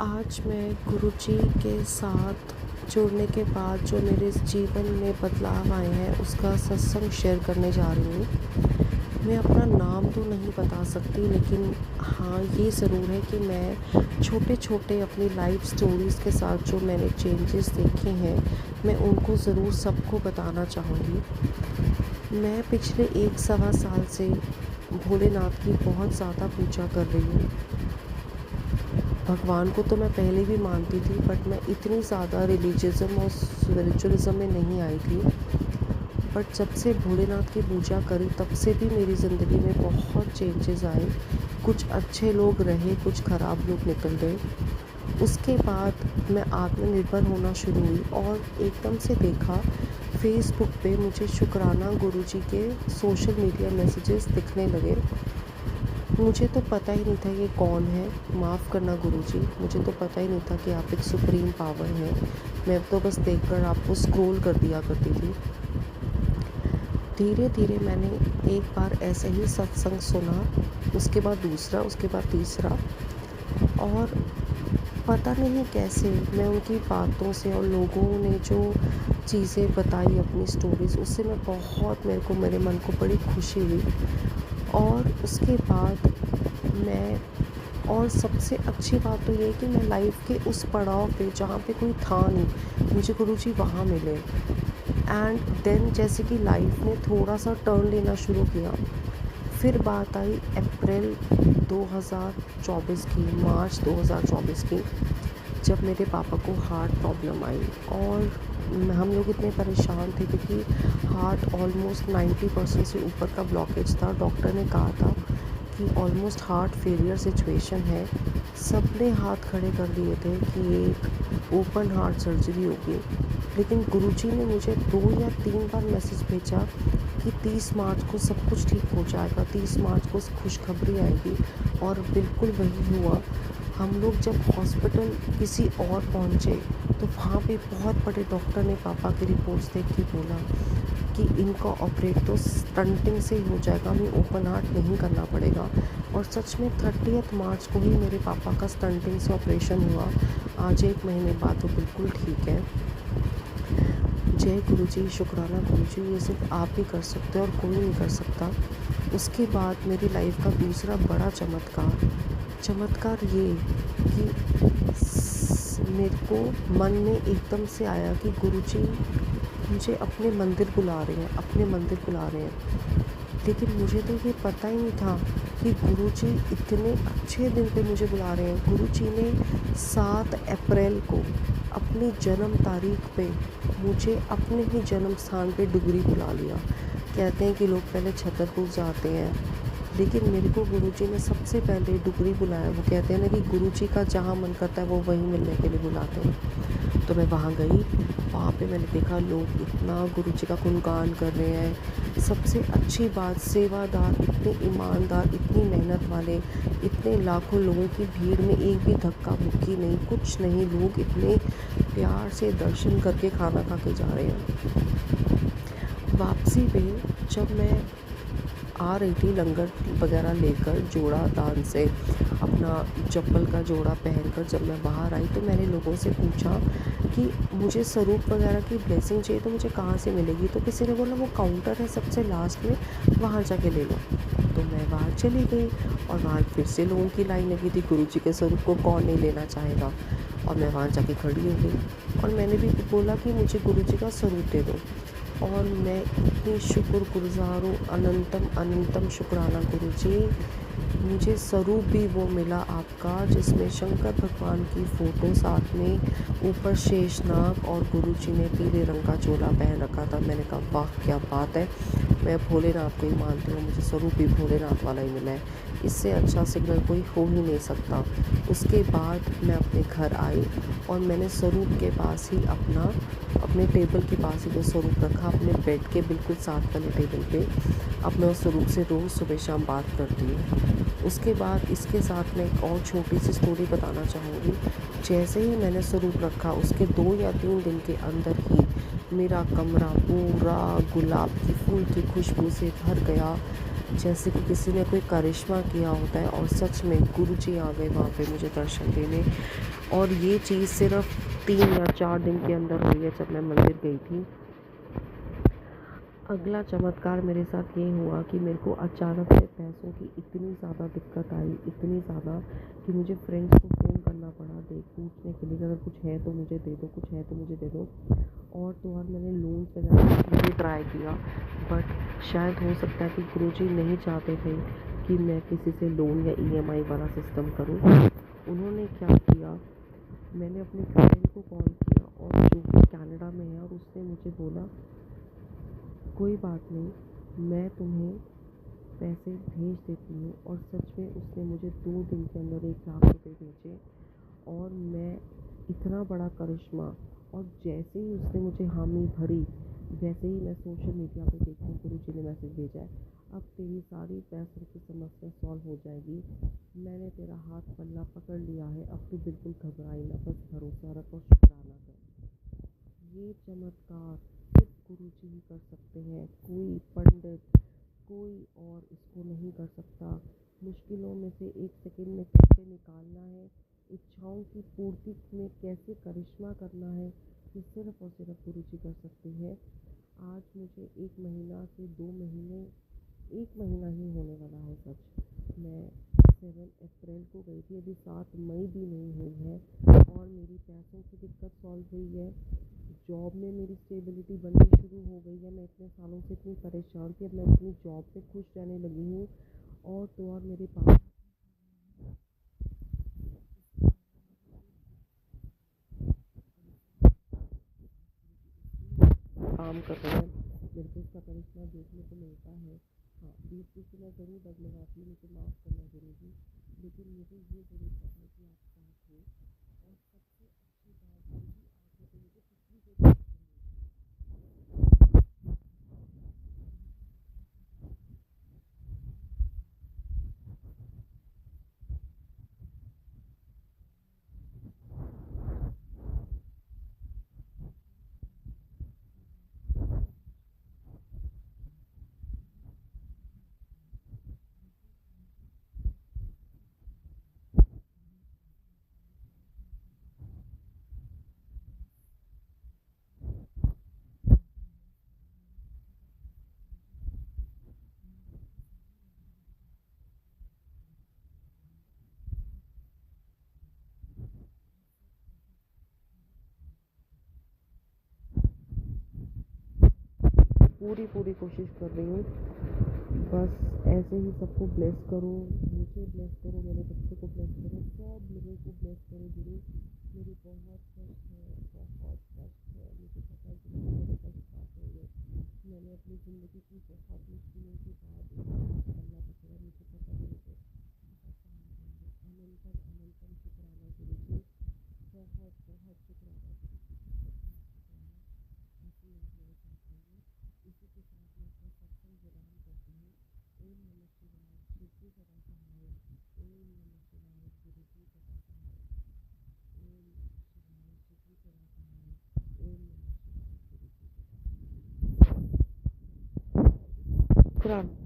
आज मैं गुरुजी के साथ जुड़ने के बाद जो मेरे जीवन में बदलाव आए हैं उसका सत्संग शेयर करने जा रही हूँ। मैं अपना नाम तो नहीं बता सकती, लेकिन हाँ ये ज़रूर है कि मैं छोटे छोटे अपनी लाइफ स्टोरीज़ के साथ जो मैंने चेंजेस देखे हैं मैं उनको ज़रूर सबको बताना चाहूँगी। मैं पिछले 1 सवा साल से भोलेनाथ की बहुत ज़्यादा पूजा कर रही हूँ। भगवान को तो मैं पहले भी मानती थी, बट मैं इतनी ज़्यादा रिलीजियज़म और स्पिरिचुअलिज़म में नहीं आई थी। बट जब से भोलेनाथ की पूजा करी तब से भी मेरी ज़िंदगी में बहुत चेंजेस आए। कुछ अच्छे लोग रहे, कुछ ख़राब लोग निकल गए। उसके बाद मैं आत्मनिर्भर होना शुरू हुई और एकदम से देखा फेसबुक पे मुझे शुक्राना गुरुजी के सोशल मीडिया मैसेजेस दिखने लगे। मुझे तो पता ही नहीं था ये कौन है, माफ़ करना गुरुजी, मुझे तो पता ही नहीं था कि आप एक सुप्रीम पावर हैं। मैं तो बस देखकर आपको स्क्रॉल कर दिया करती थी। धीरे धीरे मैंने एक बार ऐसे ही सत्संग सुना, उसके बाद दूसरा, उसके बाद तीसरा, और पता नहीं कैसे मैं उनकी बातों से और लोगों ने जो चीज़ें बताई अपनी स्टोरीज़, उससे मेरे मन को बड़ी खुशी हुई। और उसके बाद मैं और सबसे अच्छी बात तो ये है कि मैं लाइफ के उस पड़ाव पे जहाँ पे कोई था नहीं, मुझे गुरुजी वहाँ मिले। एंड देन जैसे कि लाइफ ने थोड़ा सा टर्न लेना शुरू किया। फिर बात आई अप्रैल 2024 की, मार्च 2024 की, जब मेरे पापा को हार्ट प्रॉब्लम आई और हम लोग इतने परेशान थे क्योंकि हार्ट ऑलमोस्ट 90% से ऊपर का ब्लॉकेज था। डॉक्टर ने कहा था कि ऑलमोस्ट हार्ट फेलियर सिचुएशन है। सब ने हाथ खड़े कर दिए थे कि एक ओपन हार्ट सर्जरी होगी। लेकिन गुरुजी ने मुझे 2 या 3 बार मैसेज भेजा कि 30 मार्च को सब कुछ ठीक हो जाएगा, 30 मार्च को खुशखबरी आएगी। और बिल्कुल वही हुआ। हम लोग जब हॉस्पिटल किसी और पहुँचे तो वहाँ पे बहुत बड़े डॉक्टर ने पापा की रिपोर्ट्स देख के बोला कि इनका ऑपरेट तो स्टंटिंग से ही हो जाएगा, हमें ओपन हार्ट नहीं करना पड़ेगा। और सच में 30 मार्च को ही मेरे पापा का स्टंटिंग से ऑपरेशन हुआ। आज 1 महीने बाद वो बिल्कुल ठीक है। जय गुरुजी, शुक्राना गुरुजी, ये सिर्फ आप ही कर सकते हो और कोई नहीं कर सकता। उसके बाद मेरी लाइफ का दूसरा बड़ा चमत्कार ये कि मेरे को मन में एकदम से आया कि गुरुजी मुझे अपने मंदिर बुला रहे हैं। लेकिन मुझे तो ये पता ही नहीं था कि गुरुजी इतने अच्छे दिन पे मुझे बुला रहे हैं। गुरुजी ने 7 अप्रैल को अपनी जन्म तारीख पे मुझे अपने ही जन्म स्थान पे डुगरी बुला लिया। कहते हैं कि लोग पहले छतरपुर जाते हैं, लेकिन मेरे को गुरुजी ने सबसे पहले डुगरी बुलाया। वो कहते हैं ना कि गुरुजी का जहाँ मन करता है वो वहीं मिलने के लिए बुलाते हैं। तो मैं वहाँ गई। वहाँ पे मैंने देखा लोग इतना गुरुजी का गुणगान कर रहे हैं। सबसे अच्छी बात, सेवादार, इतने ईमानदार, इतनी मेहनत वाले, इतने लाखों लोगों की भीड़ में एक भी धक्का मुक्की नहीं, कुछ नहीं। लोग इतने प्यार से दर्शन करके खाना खा के जा रहे हैं। वापसी पे जब मैं आ रही थी लंगर वगैरह लेकर, जोड़ा दान से अपना चप्पल का जोड़ा पहनकर जब मैं बाहर आई तो मैंने लोगों से पूछा कि मुझे स्वरूप वगैरह की ब्लेसिंग चाहिए तो मुझे कहाँ से मिलेगी। तो किसी ने बोला वो काउंटर है सबसे लास्ट में, वहाँ जाके ले लो। तो मैं वहाँ चली गई और वहाँ फिर से लोगों की लाइन लगी थी। गुरुजी के स्वरूप को कौन नहीं लेना चाहेगा। और मैं वहाँ जाके खड़ी हो गई और मैंने भी बोला कि मुझे गुरुजी का स्वरूप दे दो। और मैं इतनी शुक्रगुज़ार हूँ, अनंतम शुक्राना गुरुजी। मुझे स्वरूप भी वो मिला आपका जिसमें शंकर भगवान की फ़ोटो साथ में, ऊपर शेषनाग, और गुरुजी ने पीले रंग का चोला पहन रखा था। मैंने कहा वाह क्या बात है, मैं भोलेनाथ को ही मानती हूँ, मुझे स्वरूप भी भोलेनाथ वाला ही मिला है। इससे अच्छा सिग्नल कोई हो ही नहीं सकता। उसके बाद मैं अपने घर आई और मैंने स्वरूप के पास ही अपने टेबल के पास ही वो स्वरूप रखा, अपने बेड के बिल्कुल साथ वाले टेबल पे। अब मैं उस स्वरूप से रोज़ सुबह शाम बात करती हूँ। उसके बाद इसके साथ मैं एक और छोटी सी स्टोरी बताना चाहूँगी। जैसे ही मैंने स्वरूप रखा उसके 2 या 3 दिन के अंदर ही मेरा कमरा पूरा गुलाब की फूल की खुशबू से भर गया। जैसे कि किसी ने कोई करिश्मा किया होता है। और सच में गुरुजी आ गए वहाँ पे मुझे दर्शन देने। और ये चीज़ सिर्फ 3 या 4 दिन के अंदर हुई है जब मैं मंदिर गई थी। अगला चमत्कार मेरे साथ ये हुआ कि मेरे को अचानक से पैसों की इतनी ज़्यादा दिक्कत आई, इतनी ज़्यादा कि मुझे फ्रेंड्स को फ़ोन करना पड़ा पूछने के लिए कि अगर कुछ है तो मुझे दे दो, कुछ है तो मुझे दे दो। और तो और मैंने लोन्स वगैरह भी ट्राई किया, बट शायद हो सकता है कि गुरुजी नहीं चाहते थे कि मैं किसी से लोन या ईएमआई वाला सिस्टम करूं। उन्होंने क्या किया, मैंने अपने फ्रेंड को कॉल किया और जो कि कनाडा में है, और उसने मुझे बोला कोई बात नहीं, मैं तुम्हें पैसे भेज देती हूँ। और सच में उसने मुझे 2 दिन के अंदर 1 लाख रुपए भेजे। और मैं इतना बड़ा करिश्मा, और जैसे ही उसने मुझे हामी भरी, वैसे ही मैं सोशल मीडिया पे देखी गुरुजी ने मैसेज भेजा है, अब तेरी सारी पैसों की समस्या सॉल्व हो जाएगी, मैंने तेरा हाथ पल्ला पकड़ लिया है, अब तू बिल्कुल घबराई ना, बस भरोसा रख और शुक्राना कर। ये चमत्कार सिर्फ गुरुजी ही कर सकते हैं, कोई पंडित, कोई और इसको नहीं कर सकता। मुश्किलों में से 1 सेकंड में कैसे निकालना है, इच्छाओं की पूर्ति में कैसे करिश्मा करना है, ये सिर्फ और सिर्फ गुरुजी कर सकते हैं। आज मुझे 1 महीना से 2 महीने, 1 महीना ही होने वाला है सच। मैं 7 अप्रैल को गई थी, अभी 7 मई भी नहीं हुई है, और मेरी पैसों की दिक्कत सॉल्व हुई है। जॉब में मेरी स्टेबिलिटी बननी शुरू हो गई है। मैं इतने सालों से इतनी परेशान थी, अब मैं अपनी जॉब पे खुश रहने लगी हूँ। और तो और मेरे पास काम कर रहे हैं, मेरे को इसका करिश्मा देखने को मिलता है। हाँ, बीच बीच में मैं ज़रूर डगमगाती हूँ, मुझे माफ़ करना ज़रूरी, लेकिन मुझे ये ज़रूर पता है कि आप साथ हो। और सबसे अच्छी बात ये भी आज है कि मुझे पिछली जो टेंशन पूरी कोशिश कर रही हूँ। बस ऐसे ही सबको ब्लेस करो, मुझे ब्लेस करो, मेरे बच्चे को ब्लेस करो, सब लोगों को ब्लेस करो गुरु। मेरी बहुत कष्ट है, बहुत कष्ट है, मुझे पता है कि मेरे कष्ट पास होंगे। मैंने अपनी ज़िंदगी की बहुत मुश्किलों के बाद एक पल्ला पकड़ा, मुझे पता है मुझे अनंतम अनंतम शुक्राना गुरु जी, बहुत बहुत शुक्राना गुरु जी, ऐसे ही आप मेरे साथ रहिए। इसी के साथ मैं अपना सत्संग विराम करती हूँ। ओम नमः शिवाय, शिव जी सदा सहाय। ओम नमः शिवाय, गुरु जी सदा सहाय। ओम नमः शिवाय, शिव जी सदा सहाय। ओम नमः शिवाय, गुरु जी सदा सहाय। शुक्राना।